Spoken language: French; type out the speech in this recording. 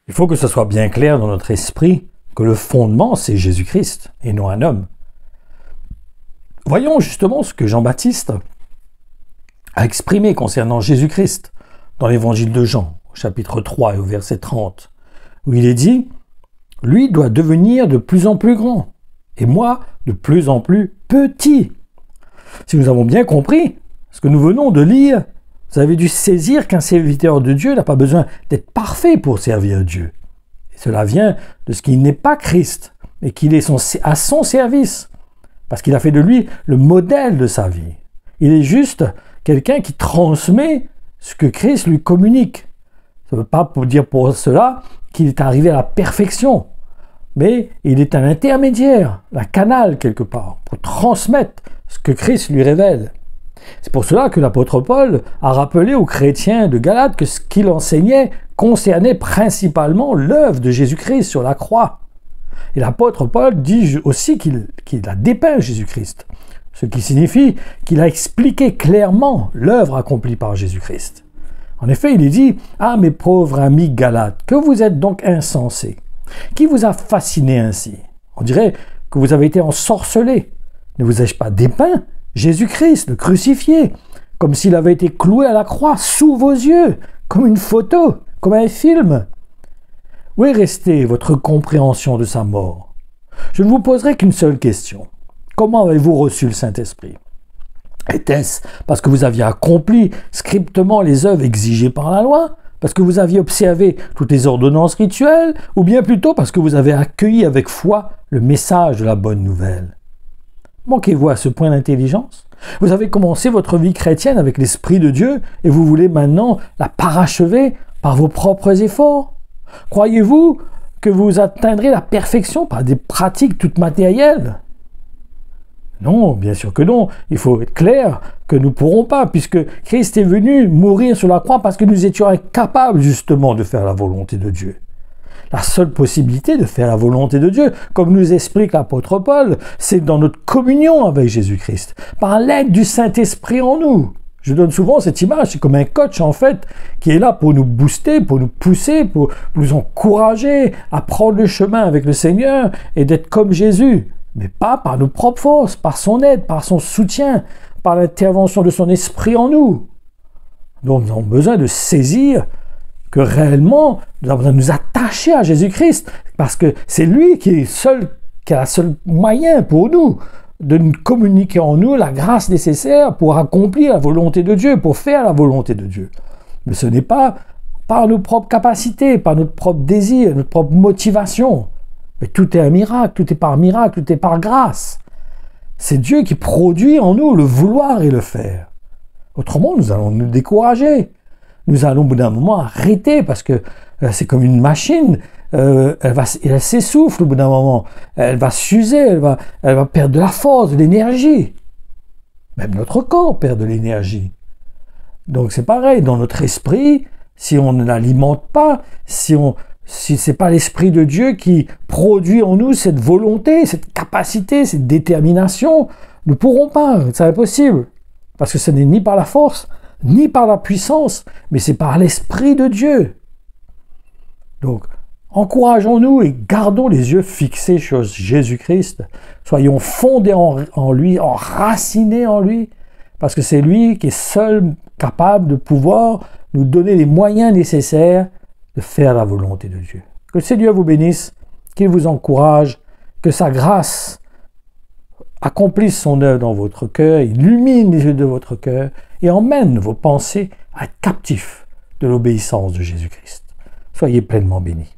Il faut que ce soit bien clair dans notre esprit que le fondement, c'est Jésus-Christ et non un homme. Voyons justement ce que Jean-Baptiste a exprimé concernant Jésus-Christ dans l'évangile de Jean, au chapitre 3 et au verset 30, où il est dit « Lui doit devenir de plus en plus grand, et moi de plus en plus petit. » Si nous avons bien compris ce que nous venons de lire, vous avez dû saisir qu'un serviteur de Dieu n'a pas besoin d'être parfait pour servir Dieu. Et cela vient de ce qu'il n'est pas Christ, et qu'il est à son service, parce qu'il a fait de lui le modèle de sa vie. Il est juste quelqu'un qui transmet ce que Christ lui communique. Ça ne veut pas dire pour cela qu'il est arrivé à la perfection, mais il est un intermédiaire, un canal quelque part, pour transmettre ce que Christ lui révèle. C'est pour cela que l'apôtre Paul a rappelé aux chrétiens de Galate que ce qu'il enseignait concernait principalement l'œuvre de Jésus-Christ sur la croix. Et l'apôtre Paul dit aussi qu'il a dépeint Jésus-Christ, ce qui signifie qu'il a expliqué clairement l'œuvre accomplie par Jésus-Christ. En effet, il est dit « Ah, mes pauvres amis Galates, que vous êtes donc insensés! Qui vous a fasciné ainsi? On dirait que vous avez été ensorcelés. Ne vous ai-je pas dépeint Jésus-Christ, le crucifié, comme s'il avait été cloué à la croix sous vos yeux, comme une photo, comme un film? Où est restée votre compréhension de sa mort? Je ne vous poserai qu'une seule question. Comment avez-vous reçu le Saint-Esprit? Était-ce parce que vous aviez accompli strictement les œuvres exigées par la loi? Parce que vous aviez observé toutes les ordonnances rituelles? Ou bien plutôt parce que vous avez accueilli avec foi le message de la bonne nouvelle? Manquez-vous à ce point d'intelligence? Vous avez commencé votre vie chrétienne avec l'Esprit de Dieu et vous voulez maintenant la parachever par vos propres efforts? Croyez-vous que vous atteindrez la perfection par des pratiques toutes matérielles? Non, bien sûr que non. Il faut être clair que nous ne pourrons pas, puisque Christ est venu mourir sur la croix parce que nous étions incapables justement de faire la volonté de Dieu. La seule possibilité de faire la volonté de Dieu, comme nous explique l'apôtre Paul, c'est dans notre communion avec Jésus-Christ, par l'aide du Saint-Esprit en nous. Je donne souvent cette image, c'est comme un coach en fait, qui est là pour nous booster, pour nous pousser, pour nous encourager à prendre le chemin avec le Seigneur et d'être comme Jésus, mais pas par nos propres forces, par son aide, par son soutien, par l'intervention de son esprit en nous. Donc nous avons besoin de saisir que réellement, nous avons besoin de nous attacher à Jésus-Christ, parce que c'est lui qui a le seul moyen pour nous de nous communiquer en nous la grâce nécessaire pour accomplir la volonté de Dieu, pour faire la volonté de Dieu. Mais ce n'est pas par nos propres capacités, par notre propre désir, notre propre motivation. Mais tout est un miracle, tout est par grâce. C'est Dieu qui produit en nous le vouloir et le faire. Autrement, nous allons nous décourager. Nous allons au bout d'un moment arrêter parce que c'est comme une machine. Elle s'essouffle au bout d'un moment. Elle va s'user, elle va perdre de la force, de l'énergie. Même notre corps perd de l'énergie. Donc c'est pareil, dans notre esprit, si on ne l'alimente pas, si ce n'est pas l'Esprit de Dieu qui produit en nous cette volonté, cette capacité, cette détermination, nous ne pourrons pas, c'est impossible. Parce que ce n'est ni par la force, ni par la puissance, mais c'est par l'Esprit de Dieu. Donc, encourageons-nous et gardons les yeux fixés sur Jésus-Christ. Soyons fondés en lui, enracinés en lui, parce que c'est lui qui est seul capable de pouvoir nous donner les moyens nécessaires de faire la volonté de Dieu. Que le Seigneur vous bénisse, qu'il vous encourage, que sa grâce accomplisse son œuvre dans votre cœur, illumine les yeux de votre cœur et emmène vos pensées à être captifs de l'obéissance de Jésus-Christ. Soyez pleinement bénis.